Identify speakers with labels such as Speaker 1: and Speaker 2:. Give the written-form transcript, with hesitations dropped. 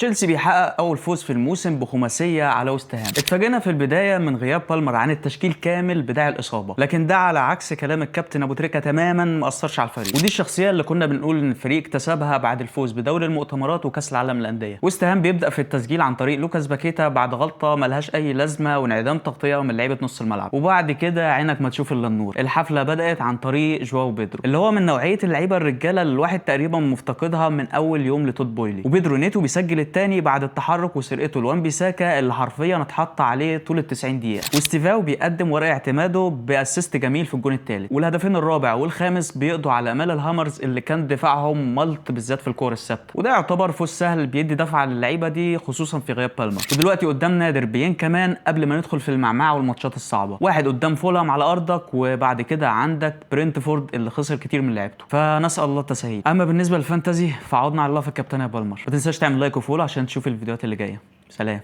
Speaker 1: تشيلسي بيحقق اول فوز في الموسم بخماسيه على وست هام. اتفاجئنا في البدايه من غياب بالمر عن التشكيل كامل بداعي الاصابه، لكن ده على عكس كلام الكابتن ابو تريكه تماما ما اثرش على الفريق. ودي الشخصيه اللي كنا بنقول ان الفريق اكتسبها بعد الفوز بدوري المؤتمرات وكاس العالم للانديه. وست هام بيبدا في التسجيل عن طريق لوكاس باكيتا بعد غلطه ملهاش اي لازمه وانعدام تغطيه من لعيبه نص الملعب، وبعد كده عينك ما تشوف الا النور. الحفله بدات عن طريق جواو بيدرو اللي هو من نوعيه اللعيبه الرجاله اللي الواحد تقريبا مفتقدها من اول يوم لتوت بويلي. وبيدرو نيتو بيسجل الثاني بعد التحرك وسرقته لوان بيساكا اللي حرفيا اتحط عليه طول ال 90 دقيقه. واستيفاو بيقدم ورق اعتماده باسيست جميل في الجون الثالث. والهدفين الرابع والخامس بيقضوا على امال الهامرز اللي كان دفاعهم ملط بالذات في الكور الثابته، وده يعتبر فوز سهل بيدي دفعه للعيبه دي خصوصا في غياب بالمر. ودلوقتي قدامنا ديربيين كمان قبل ما ندخل في المعمعه والماتشات الصعبه. واحد قدام فولهام على ارضك، وبعد كده عندك برينتفورد اللي خسر كتير من لعيبته، فنسال الله التسهيل. اما بالنسبه للفانتازي فعودنا على الله في الكابتن بالمر. ما تنساش تعمل لايك وفولو عشان تشوف الفيديوهات اللي جايه. سلام.